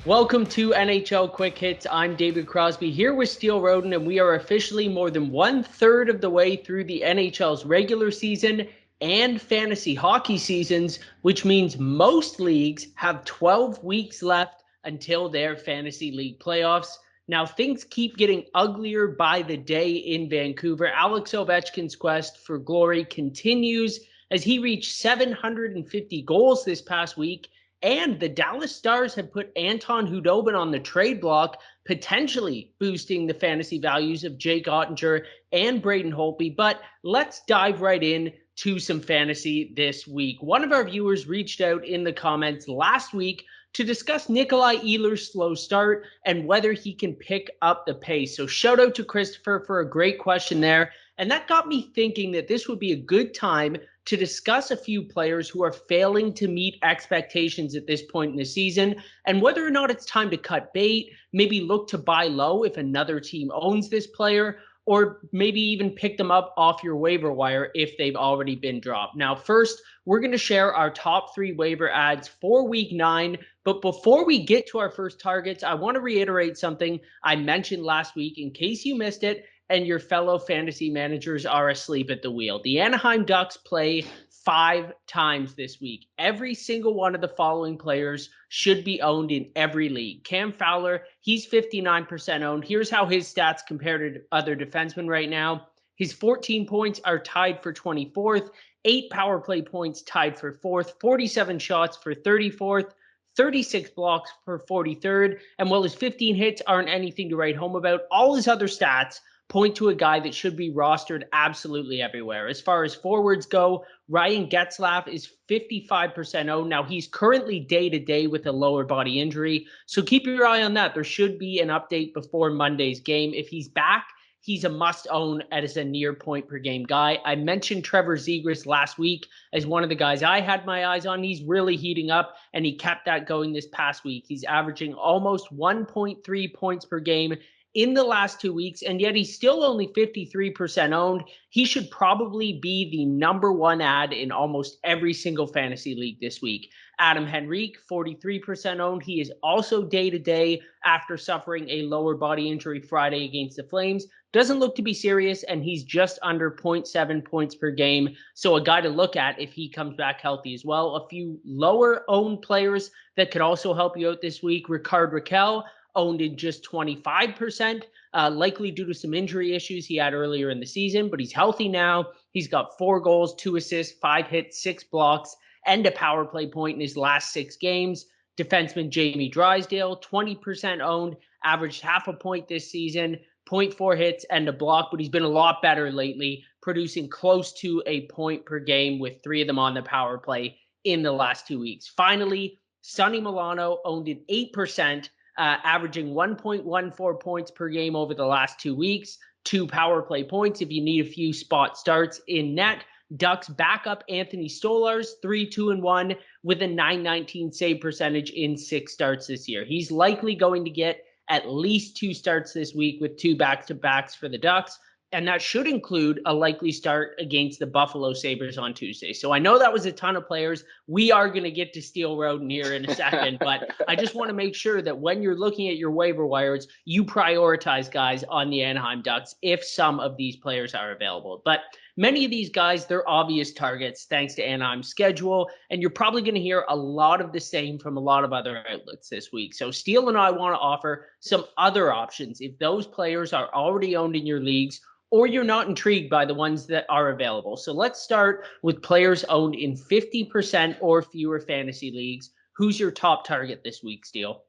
Welcome to NHL Quick Hits. I'm David Crosby here with Steele Roden, and we are officially more than 1/3 of the way through the NHL's regular season and fantasy hockey seasons, which means most leagues have 12 weeks left until their fantasy league playoffs. Now, things keep getting uglier by the day in Vancouver. Alex Ovechkin's quest for glory continues as he reached 750 goals this past week. And the Dallas Stars have put Anton Khudobin on the trade block, potentially boosting the fantasy values of Jake Ottinger and Braden Holtby. But let's dive right in to some fantasy this week. One of our viewers reached out in the comments last week to discuss Nikolai Ehlers' slow start and whether he can pick up the pace. So shout out to Christopher for a great question there. And that got me thinking that this would be a good time to discuss a few players who are failing to meet expectations at this point in the season and whether or not it's time to cut bait, maybe look to buy low if another team owns this player, or maybe even pick them up off your waiver wire if they've already been dropped. Now, first, we're going to share our top 3 waiver ads for week 9. But before we get to our first targets, I want to reiterate something I mentioned last week in case you missed it and your fellow fantasy managers are asleep at the wheel. The Anaheim Ducks play 5 times this week. Every single one of the following players should be owned in every league. Cam Fowler, he's 59% owned. Here's how his stats compare to other defensemen right now. His 14 points are tied for 24th, 8 power play points tied for 4th, 47 shots for 34th, 36 blocks for 43rd. And while his 15 hits aren't anything to write home about, all his other stats point to a guy that should be rostered absolutely everywhere. As far as forwards go, Ryan Getzlaf is 55% owned. Now, he's currently day-to-day with a lower body injury, so keep your eye on that. There should be an update before Monday's game. If he's back, he's a must-own as a near point-per-game guy. I mentioned Trevor Zegras last week as one of the guys I had my eyes on. He's really heating up, and he kept that going this past week. He's averaging almost 1.3 points per game in the last 2 weeks, and yet he's still only 53% owned. He should probably be the number 1 ad in almost every single fantasy league this week. Adam Henrique, 43% owned. He is also day-to-day after suffering a lower body injury Friday against the Flames. Doesn't look to be serious, and he's just under 0.7 points per game. So a guy to look at if he comes back healthy as well. A few lower-owned players that could also help you out this week. Rickard Rakell, owned in just 25%, likely due to some injury issues he had earlier in the season, but he's healthy now. He's got 4 goals, 2 assists, 5 hits, 6 blocks, and a power play point in his last 6 games. Defenseman Jamie Drysdale, 20% owned, averaged half a point this season, 0.4 hits and a block, but he's been a lot better lately, producing close to a point per game with 3 of them on the power play in the last 2 weeks. Finally, Sonny Milano owned in 8%, averaging 1.14 points per game over the last 2 weeks, 2 power play points if you need a few spot starts in net. Ducks backup Anthony Stolarz, 3-2-1 with a .919 save percentage in 6 starts this year. He's likely going to get at least 2 starts this week with 2 back-to-backs for the Ducks. And that should include a likely start against the Buffalo Sabres on Tuesday. So I know that was a ton of players. We are going to get to Steele Roden here in a second, but I just want to make sure that when you're looking at your waiver wires, you prioritize guys on the Anaheim Ducks if some of these players are available. But many of these guys, they're obvious targets thanks to Anaheim's schedule, and you're probably going to hear a lot of the same from a lot of other outlets this week. So Steele and I want to offer some other options if those players are already owned in your leagues or you're not intrigued by the ones that are available. So let's start with players owned in 50% or fewer fantasy leagues. Who's your top target this week, Steele?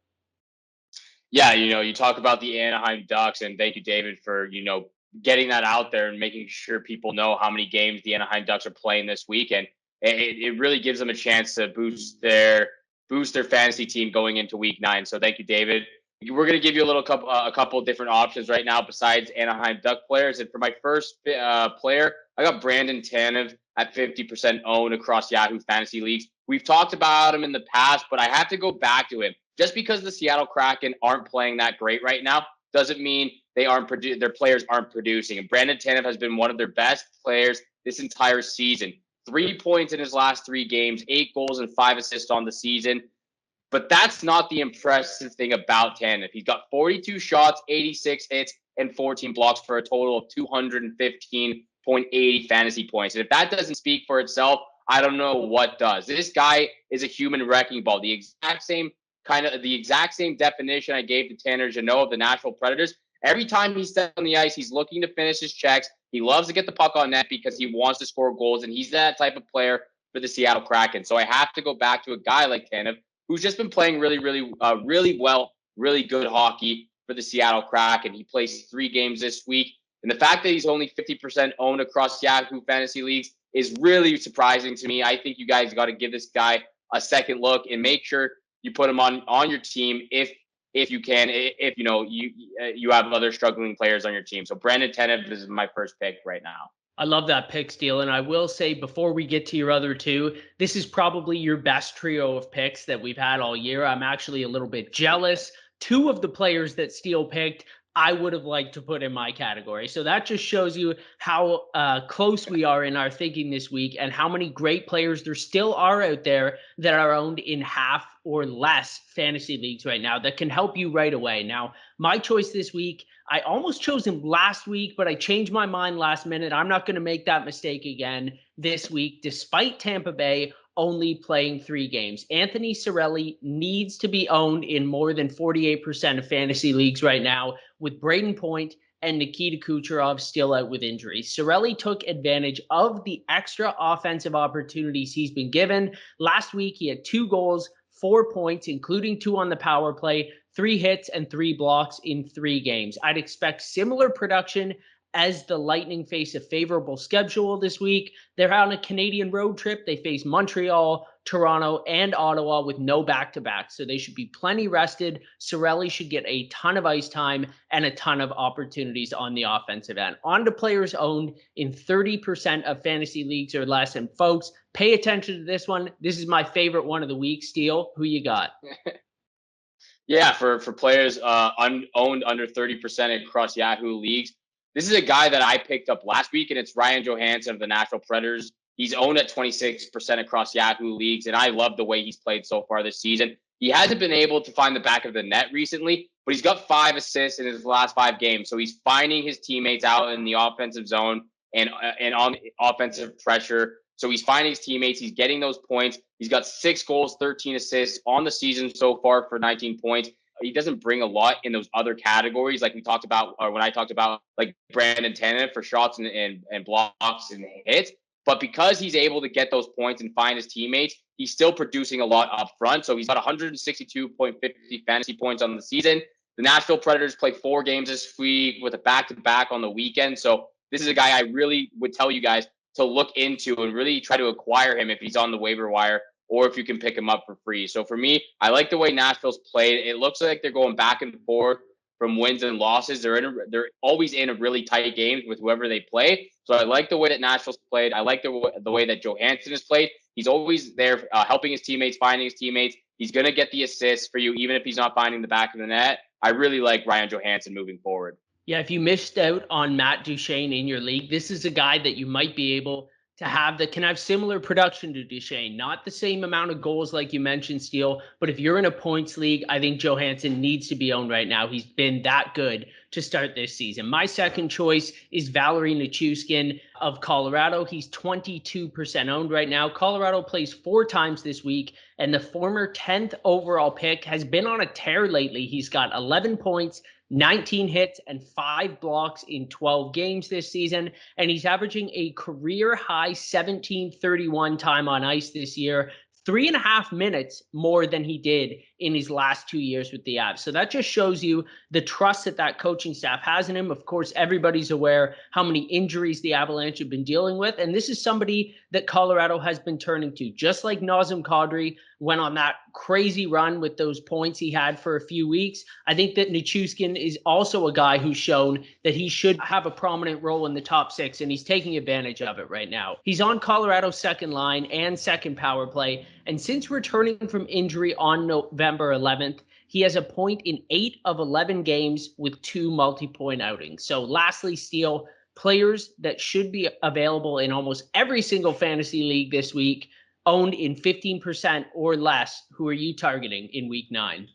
Yeah, you talk about the Anaheim Ducks, and thank you, David, for, getting that out there and making sure people know how many games the Anaheim Ducks are playing this week. And it really gives them a chance to boost their fantasy team going into week 9. So thank you, David. We're going to give you a couple of different options right now besides Anaheim Duck players. And for my first player, I got Brandon Tanev at 50% owned across Yahoo Fantasy Leagues. We've talked about him in the past, but I have to go back to him. Just because the Seattle Kraken aren't playing that great right now doesn't mean their players aren't producing. And Brandon Tanev has been one of their best players this entire season. 3 points in his last 3 games, 8 goals and 5 assists on the season. But that's not the impressive thing about Tanev. He's got 42 shots, 86 hits, and 14 blocks for a total of 215.80 fantasy points. And if that doesn't speak for itself, I don't know what does. This guy is a human wrecking ball. The exact same definition I gave to Tanner Jeannot of the Nashville Predators. Every time he steps on the ice, he's looking to finish his checks. He loves to get the puck on net because he wants to score goals, and he's that type of player for the Seattle Kraken. So I have to go back to a guy like Tanev, who's just been playing really well, really good hockey for the Seattle Kraken. He plays 3 games this week. And the fact that he's only 50% owned across Yahoo fantasy leagues is really surprising to me. I think you guys got to give this guy a second look and make sure you put him on your team if you can, if you have other struggling players on your team. So Brandon Tanev is my first pick right now. I love that pick, Steele. And I will say, before we get to your other two, this is probably your best trio of picks that we've had all year. I'm actually a little bit jealous. 2 of the players that Steele picked, I would have liked to put in my category. So that just shows you how close we are in our thinking this week and how many great players there still are out there that are owned in half or less fantasy leagues right now that can help you right away. Now, my choice this week, I almost chose him last week, but I changed my mind last minute. I'm not going to make that mistake again this week, despite Tampa Bay only playing 3 games. Anthony Cirelli needs to be owned in more than 48% of fantasy leagues right now, with Braden Point and Nikita Kucherov still out with injuries. Cirelli took advantage of the extra offensive opportunities he's been given. Last week, he had 2 goals, 4 points, including 2 on the power play, 3 hits and 3 blocks in 3 games. I'd expect similar production as the Lightning face a favorable schedule this week. They're on a Canadian road trip. They face Montreal, Toronto, and Ottawa with no back-to-back, so they should be plenty rested. Cirelli should get a ton of ice time and a ton of opportunities on the offensive end. On to players owned in 30% of fantasy leagues or less. And folks, pay attention to this one. This is my favorite one of the week. Steele, who you got? Yeah, for players owned under 30% across Yahoo leagues, this is a guy that I picked up last week, and it's Ryan Johansson of the Nashville Predators. He's owned at 26% across Yahoo leagues, and I love the way he's played so far this season. He hasn't been able to find the back of the net recently, but he's got 5 assists in his last 5 games. So he's finding his teammates out in the offensive zone and on offensive pressure. So he's finding his teammates. He's getting those points. He's got 6 goals, 13 assists on the season so far for 19 points. He doesn't bring a lot in those other categories like we talked about, or when I talked about like Brandon Tanev for shots and blocks and hits. But because he's able to get those points and find his teammates, he's still producing a lot up front. So he's got 162.50 fantasy points on the season. The Nashville Predators play 4 games this week with a back-to-back on the weekend. So this is a guy I really would tell you guys to look into and really try to acquire him if he's on the waiver wire, or if you can pick him up for free. So for me, I like the way Nashville's played. It looks like they're going back and forth from wins and losses. They're always in a really tight games with whoever they play. So I like the way that Nashville's played. I like the way that Johansson has played. He's always there helping his teammates, finding his teammates. He's going to get the assists for you, even if he's not finding the back of the net. I really like Ryan Johansson moving forward. Yeah, if you missed out on Matt Duchene in your league, this is a guy that you might be able to have that can have similar production to Duchene. Not the same amount of goals like you mentioned, Steele, but if you're in a points league, I think Johansson needs to be owned right now. He's been that good to start this season. My second choice is Valeri Nichushkin of Colorado. He's 22% owned right now. Colorado plays 4 times this week, and the former 10th overall pick has been on a tear lately. He's got 11 points, 19 hits, and 5 blocks in 12 games this season. And he's averaging a career high 17:31 time on ice this year, 3.5 minutes more than he did in his last 2 years with the Avs. So that just shows you the trust that coaching staff has in him. Of course, everybody's aware how many injuries the Avalanche have been dealing with. And this is somebody that Colorado has been turning to, just like Nazem Kadri went on that crazy run with those points he had for a few weeks. I think that Nichushkin is also a guy who's shown that he should have a prominent role in the top 6, and he's taking advantage of it right now. He's on Colorado's second line and second power play, and since returning from injury on November 11th, he has a point in 8 of 11 games with 2 multi-point outings. So lastly, Steele, players that should be available in almost every single fantasy league this week, owned in 15% or less, who are you targeting in week 9?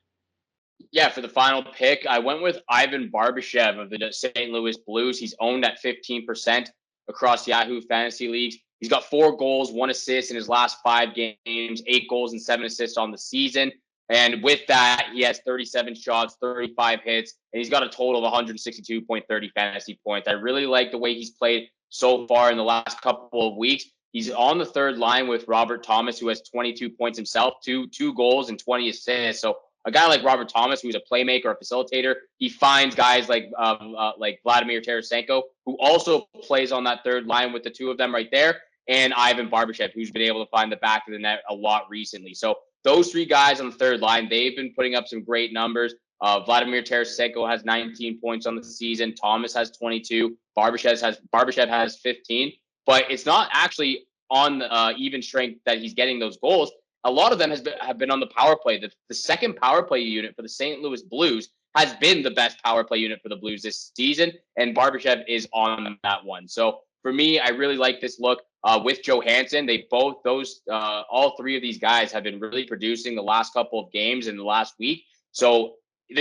Yeah, for the final pick, I went with Ivan Barbashev of the St. Louis Blues. He's owned at 15% across Yahoo Fantasy Leagues. He's got 4 goals, 1 assist in his last 5 games, 8 goals and 7 assists on the season. And with that, he has 37 shots, 35 hits, and he's got a total of 162.30 fantasy points. I really like the way he's played so far in the last couple of weeks. He's on the third line with Robert Thomas, who has 22 points himself, two goals and 20 assists. So a guy like Robert Thomas, who's a playmaker, a facilitator, he finds guys like Vladimir Tarasenko, who also plays on that third line with the two of them right there, and Ivan Barbashev, who's been able to find the back of the net a lot recently. So those 3 guys on the third line, they've been putting up some great numbers. Vladimir Tarasenko has 19 points on the season. Thomas has 22. Barbashev has 15. But it's not actually on even strength that he's getting those goals. A lot of them have been on the power play. The second power play unit for the St. Louis Blues has been the best power play unit for the Blues this season, and Barbashev is on that one. So for me, I really like this look with Johansson. All 3 of these guys have been really producing the last couple of games in the last week. So if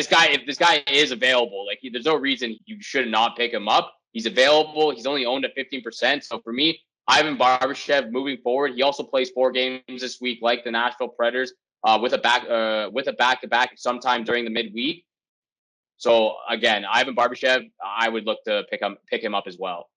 this guy is available, there's no reason you should not pick him up. He's available. He's only owned at 15%. So for me, Ivan Barbashev moving forward. He also plays 4 games this week, like the Nashville Predators, with a back-to-back sometime during the midweek. So again, Ivan Barbashev, I would look to pick him up as well.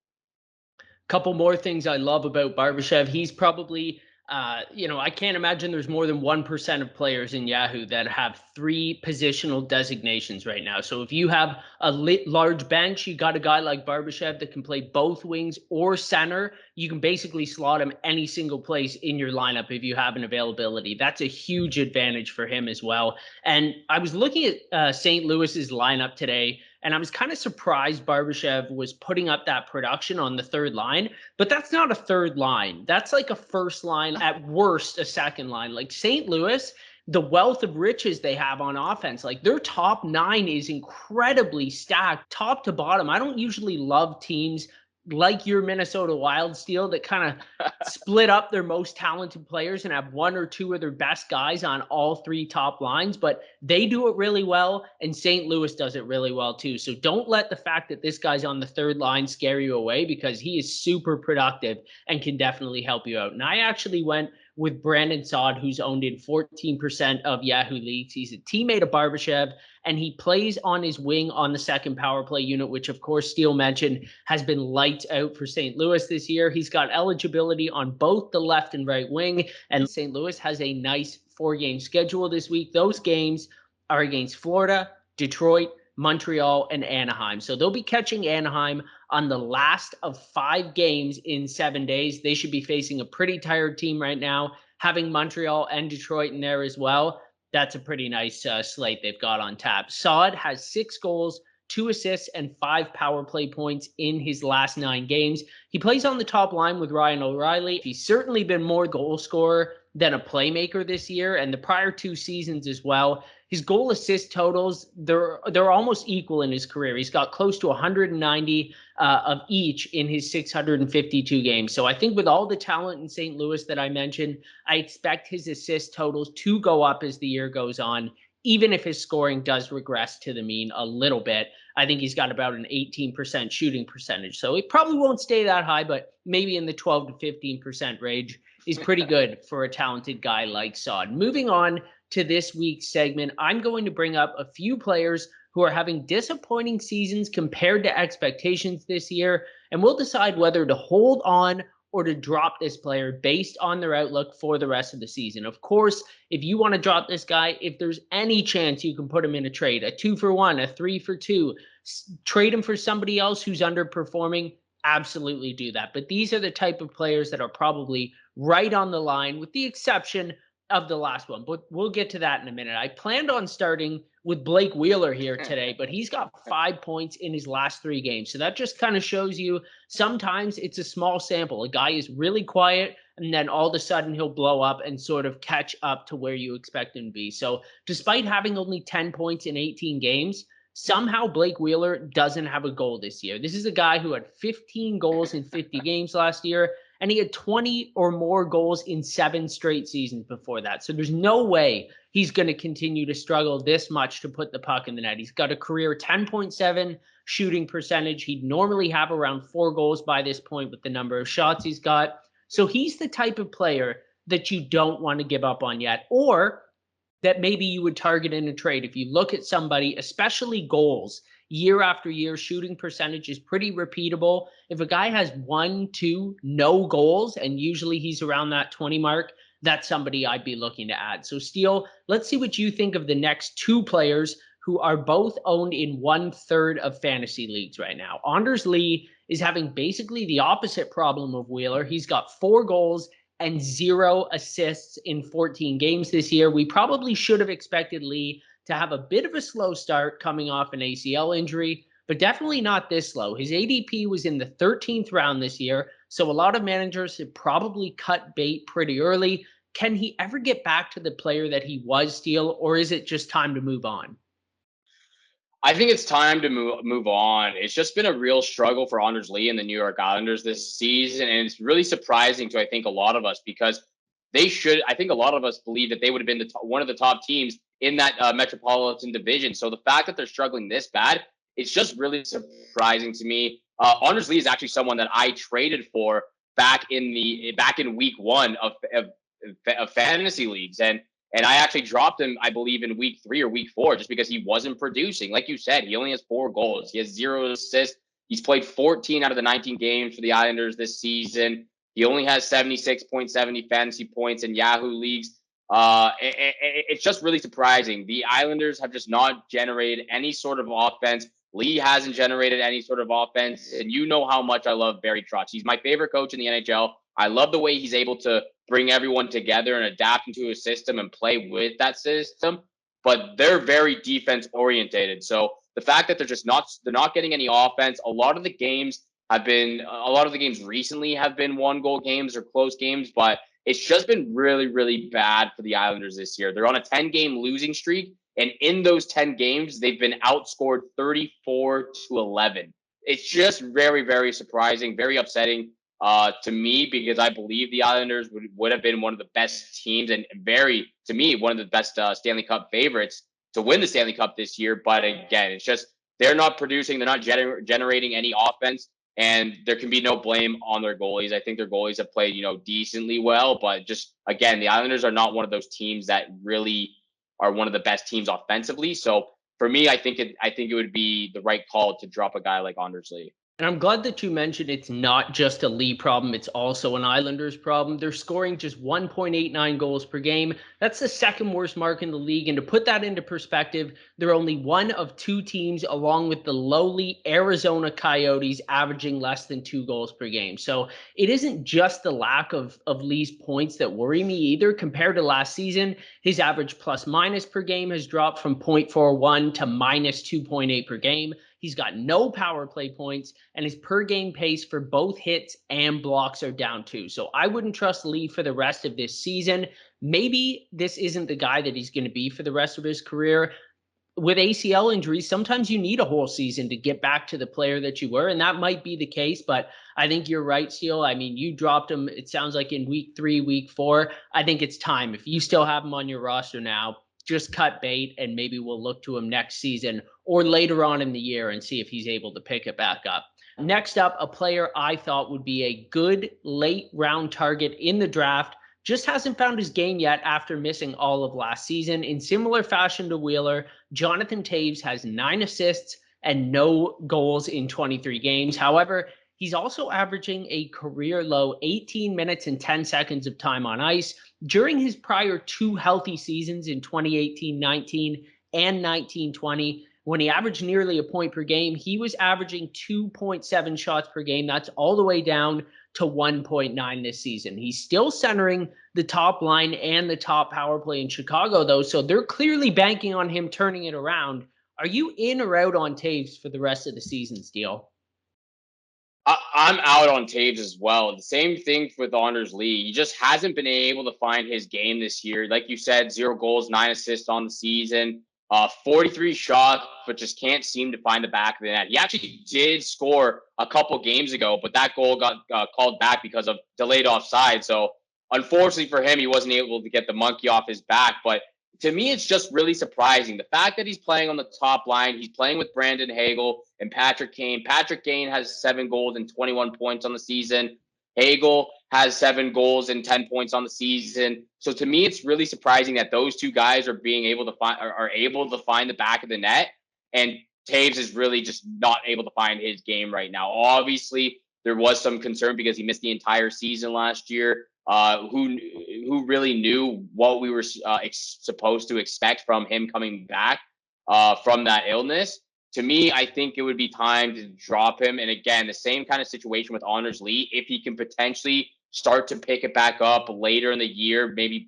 Couple more things I love about Barbashev. He's probably, I can't imagine there's more than 1% of players in Yahoo that have 3 positional designations right now. So if you have a large bench, you got a guy like Barbashev that can play both wings or center. You can basically slot him any single place in your lineup if you have an availability. That's a huge advantage for him as well. And I was looking at St. Louis's lineup today, and I was kind of surprised Barbashev was putting up that production on the third line, but that's not a third line. That's like a first line, at worst, a second line. Like St. Louis, the wealth of riches they have on offense, like their top 9 is incredibly stacked top to bottom. I don't usually love teams like your Minnesota Wild, Steele, that kind of split up their most talented players and have 1 or 2 of their best guys on all 3 top lines, but they do it really well, and St. Louis does it really well too. So don't let the fact that this guy's on the third line scare you away, because he is super productive and can definitely help you out. And I actually went with Brandon Saad, who's owned in 14% of Yahoo leagues. He's a teammate of Barbashev, and he plays on his wing on the second power play unit, which of course Steele mentioned has been lights out for St. Louis this year. He's got eligibility on both the left and right wing, and St. Louis has a nice 4-game schedule this week. Those games are against Florida, Detroit, Montreal, and Anaheim. So they'll be catching Anaheim on the last of 5 games in 7 days. They should be facing a pretty tired team right now. Having Montreal and Detroit in there as well, that's a pretty nice slate they've got on tap. Saad has 6 goals, 2 assists, and 5 power play points in his last 9 games. He plays on the top line with Ryan O'Reilly. He's certainly been more goal scorer than a playmaker this year, and the prior 2 seasons as well. His goal assist totals, they're almost equal in his career. He's got close to 190 of each in his 652 games. So I think with all the talent in St. Louis that I mentioned, I expect his assist totals to go up as the year goes on, even if his scoring does regress to the mean a little bit. I think he's got about an 18% shooting percentage. So it probably won't stay that high, but maybe in the 12 to 15% range is pretty good for a talented guy like Saad. Moving on to this week's segment, I'm going to bring up a few players who are having disappointing seasons compared to expectations this year, and we'll decide whether to hold on or to drop this player based on their outlook for the rest of the season. Of course, if you want to drop this guy, if there's any chance you can put him in a trade, a 2-for-1, a 3-for-2, trade him for somebody else who's underperforming, absolutely do that. But these are the type of players that are probably right on the line, with the exception of the last one, but we'll get to that in a minute. I planned on starting with Blake Wheeler here today, but he's got 5 points in his last 3 games. So that just kind of shows you sometimes it's a small sample. A guy is really quiet, and then all of a sudden he'll blow up and sort of catch up to where you expect him to be. So despite having only 10 points in 18 games, somehow Blake Wheeler doesn't have a goal this year. This is a guy who had 15 goals in 50 games last year, and he had 20 or more goals in 7 straight seasons before that. So there's no way he's going to continue to struggle this much to put the puck in the net. He's got a career 10.7 shooting percentage. He'd normally have around 4 goals by this point with the number of shots he's got. So he's the type of player that you don't want to give up on yet, or that maybe you would target in a trade. If you look at somebody, especially goals, year after year, shooting percentage is pretty repeatable. If a guy has 1, 2, no goals, and usually he's around that 20 mark, that's somebody I'd be looking to add. So Steele, let's see what you think of the next 2 players who are both owned in 1/3 of fantasy leagues right now. Anders Lee is having basically the opposite problem of Wheeler. He's got 4 goals and 0 assists in 14 games this year. We probably should have expected Lee to have a bit of a slow start coming off an ACL injury, but definitely not this slow. His ADP was in the 13th round this year, so a lot of managers have probably cut bait pretty early. Can he ever get back to the player that he was, Steele, or is it just time to move on? I think it's time to move on. It's just been a real struggle for Anders Lee and the New York Islanders this season, and it's really surprising to I think a lot of us because they should. I think a lot of us believe that they would have been one of the top teams in that Metropolitan Division. So the fact that they're struggling this bad, it's just really surprising to me. Anders Lee is actually someone that I traded for back in week 1 of fantasy leagues, and I actually dropped him, I believe, in week 3 or week 4 just because he wasn't producing. Like you said, he only has 4 goals. He has 0 assists. He's played 14 out of the 19 games for the Islanders this season. He only has 76.70 fantasy points in Yahoo leagues. It's just really surprising. The Islanders have just not generated any sort of offense. Lee hasn't generated any sort of offense. And you know how much I love Barry Trotz. He's my favorite coach in the NHL. I love the way he's able to bring everyone together and adapt into a system and play with that system. But they're very defense orientated. So the fact that they're not getting any offense, a lot of the games recently have been 1-goal games or close games, but it's just been really, really bad for the Islanders this year. They're on a 10-game losing streak, and in those 10 games, they've been outscored 34-11. It's just very, very surprising, very upsetting to me, because I believe the Islanders would have been one of the best teams and to me, one of the best Stanley Cup favorites to win the Stanley Cup this year. But again, it's just they're not producing, they're not generating any offense, and there can be no blame on their goalies. I think their goalies have played, decently well, but just again, the Islanders are not one of those teams that really are one of the best teams offensively. So for me, I think it would be the right call to drop a guy like Anders Lee. And I'm glad that you mentioned it's not just a Lee problem, it's also an Islanders problem. They're scoring just 1.89 goals per game. That's the second worst mark in the league. And to put that into perspective, they're only one of 2 teams, along with the lowly Arizona Coyotes, averaging less than 2 goals per game. So it isn't just the lack of Lee's points that worry me either. Compared to last season, his average plus minus per game has dropped from 0.41 to minus 2.8 per game. He's got no power play points, and his per game pace for both hits and blocks are down too. So I wouldn't trust Lee for the rest of this season. Maybe this isn't the guy that he's going to be for the rest of his career. With ACL injuries, sometimes you need a whole season to get back to the player that you were, and that might be the case, but I think you're right, Steele. I mean, you dropped him, it sounds like, in week 3, week 4. I think it's time. If you still have him on your roster now, just cut bait, and maybe we'll look to him next season or later on in the year and see if he's able to pick it back up. Next up, a player I thought would be a good late round target in the draft. Just hasn't found his game yet after missing all of last season. In similar fashion to Wheeler, Jonathan Toews has 9 assists and no goals in 23 games. However, he's also averaging a career low 18 minutes and 10 seconds of time on ice. During his prior 2 healthy seasons in 2018-19 and 19-20, when he averaged nearly a point per game, he was averaging 2.7 shots per game. That's all the way down to 1.9 this season. He's still centering the top line and the top power play in Chicago, though, so they're clearly banking on him turning it around. Are you in or out on Toews for the rest of the season, Steele? I'm out on Toews as well. The same thing with Anders Lee. He just hasn't been able to find his game this year. Like you said, 0 goals, 9 assists on the season. 43 shots, but just can't seem to find the back of the net. He actually did score a couple games ago, but that goal got called back because of delayed offside. So unfortunately for him, he wasn't able to get the monkey off his back. But to me, it's just really surprising. The fact that he's playing on the top line, he's playing with Brandon Hagel and Patrick Kane. Patrick Kane has 7 goals and 21 points on the season. Hagel has 7 goals and 10 points on the season. So to me, it's really surprising that those two guys are able to find the back of the net, and Taves is really just not able to find his game right now. Obviously, there was some concern because he missed the entire season last year. Who really knew what we were supposed to expect from him coming back from that illness? To me, I think it would be time to drop him. And again, the same kind of situation with Anders Lee. If he can potentially start to pick it back up later in the year, maybe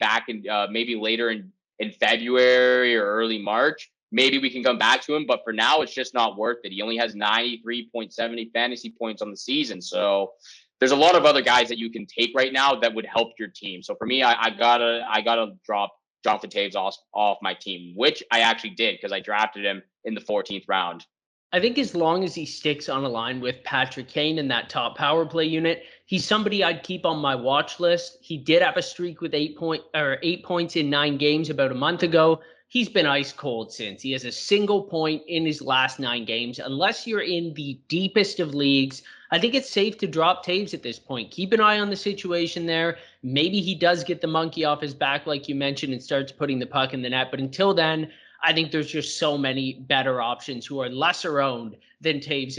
later in February or early March, maybe we can come back to him. But for now, it's just not worth it. He only has 93.70 fantasy points on the season. So there's a lot of other guys that you can take right now that would help your team. So for me, I gotta drop Jonathan Taves off my team, which I actually did because I drafted him in the 14th round. I think as long as he sticks on a line with Patrick Kane in that top power play unit, he's somebody I'd keep on my watch list. He did have a streak with 8 points in 9 games about a month ago. He's been ice cold since. He has a single point in his last 9 games. Unless you're in the deepest of leagues, I think it's safe to drop Taves at this point. Keep an eye on the situation there. Maybe he does get the monkey off his back, like you mentioned, and starts putting the puck in the net. But until then, I think there's just so many better options who are lesser owned than Taves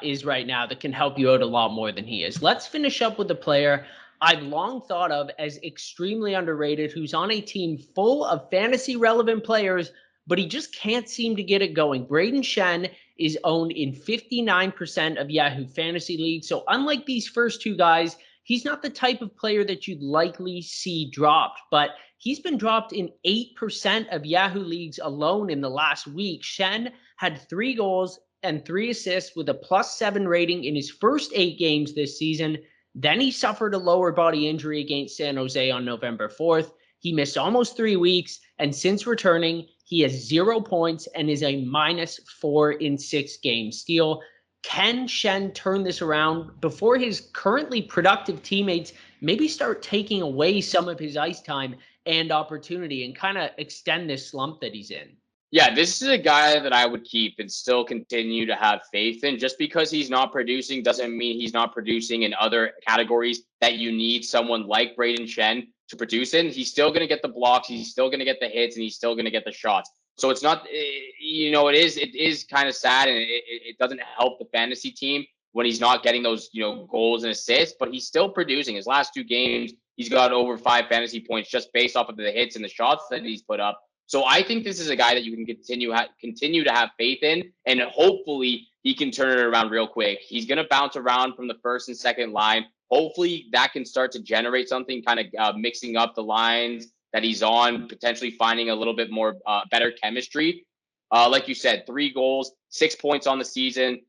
is right now that can help you out a lot more than he is. Let's finish up with a player I've long thought of as extremely underrated, who's on a team full of fantasy relevant players, but he just can't seem to get it going. Braden Shen is owned in 59% of Yahoo fantasy leagues. So unlike these first two guys, he's not the type of player that you'd likely see dropped, but he's been dropped in 8% of Yahoo leagues alone in the last week. Shen had 3 goals and 3 assists with a +7 rating in his first 8 games this season. Then he suffered a lower body injury against San Jose on November 4th. He missed almost 3 weeks, and since returning, he has 0 points and is a -4 in 6 games. Steele, can Shen turn this around before his currently productive teammates maybe start taking away some of his ice time and opportunity and kind of extend this slump that he's in? Yeah, this is a guy that I would keep and still continue to have faith in. Just because he's not producing doesn't mean he's not producing in other categories that you need someone like Braden Shen to produce in. He's still going to get the blocks, he's still going to get the hits, and he's still going to get the shots. So it's not, it is kind of sad, and it doesn't help the fantasy team when he's not getting those, goals and assists, but he's still producing. His last 2 games, he's got over 5 fantasy points just based off of the hits and the shots that he's put up. So I think this is a guy that you can continue to have faith in, and hopefully he can turn it around real quick. He's going to bounce around from the first and second line. Hopefully that can start to generate something, kind of mixing up the lines that he's on, potentially finding a little bit more better chemistry. Like you said, 3 goals, 6 points on the season.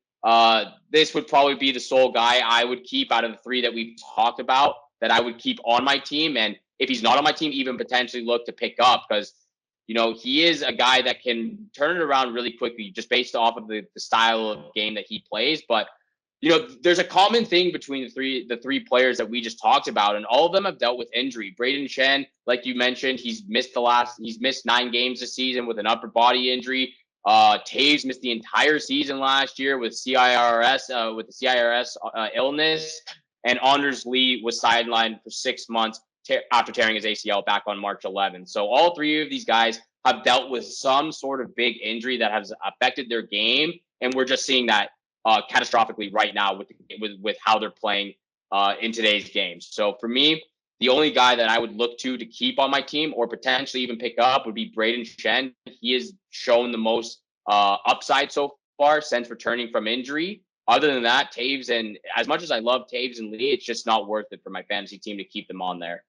This would probably be the sole guy I would keep out of the 3 that we've talked about that I would keep on my team. And if he's not on my team, even potentially look to pick up, because he is a guy that can turn it around really quickly just based off of the style of game that he plays. But, there's a common thing between the three players that we just talked about, and all of them have dealt with injury. Braden Shen, like you mentioned, he's missed 9 games this season with an upper body injury. Taves missed the entire season last year with the CIRS illness, and Anders Lee was sidelined for 6 months after tearing his ACL back on March 11th. So all 3 of these guys have dealt with some sort of big injury that has affected their game, and we're just seeing that catastrophically right now with how they're playing in today's games. So for me, the only guy that I would look to keep on my team or potentially even pick up would be Braden Shen. He has shown the most upside so far since returning from injury. Other than that, Taves, and as much as I love Taves and Lee, it's just not worth it for my fantasy team to keep them on there.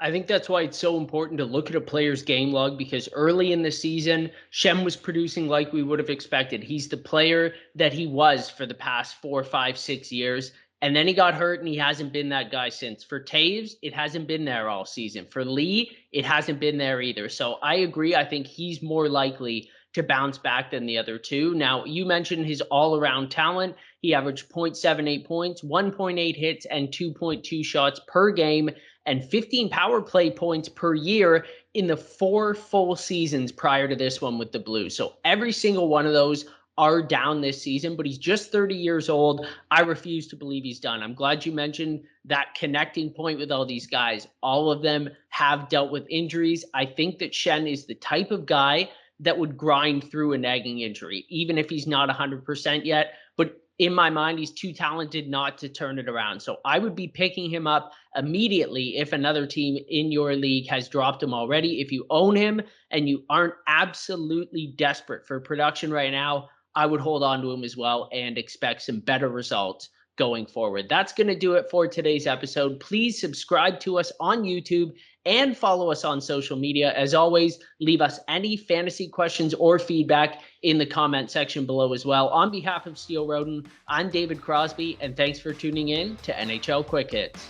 I think that's why it's so important to look at a player's game log, because early in the season, Shem was producing like we would have expected. He's the player that he was for the past 4, 5, 6 years. And then he got hurt, and he hasn't been that guy since. For Taves, it hasn't been there all season. For Lee, it hasn't been there either. So I agree. I think he's more likely to bounce back than the other two. Now, you mentioned his all-around talent. He averaged 0.78 points, 1.8 hits, and 2.2 shots per game, and 15 power play points per year in the 4 full seasons prior to this one with the Blues. So every single one of those are down this season, but he's just 30 years old. I refuse to believe he's done. I'm glad you mentioned that connecting point with all these guys. All of them have dealt with injuries. I think that Schenn is the type of guy that would grind through a nagging injury, even if he's not 100% yet. But in my mind, he's too talented not to turn it around. So I would be picking him up immediately if another team in your league has dropped him already. If you own him and you aren't absolutely desperate for production right now, I would hold on to him as well and expect some better results going forward. That's going to do it for today's episode. Please subscribe to us on YouTube and follow us on social media. As always, leave us any fantasy questions or feedback in the comment section below as well. On behalf of Steele Roden, I'm David Crosby, and thanks for tuning in to NHL Quick Hits.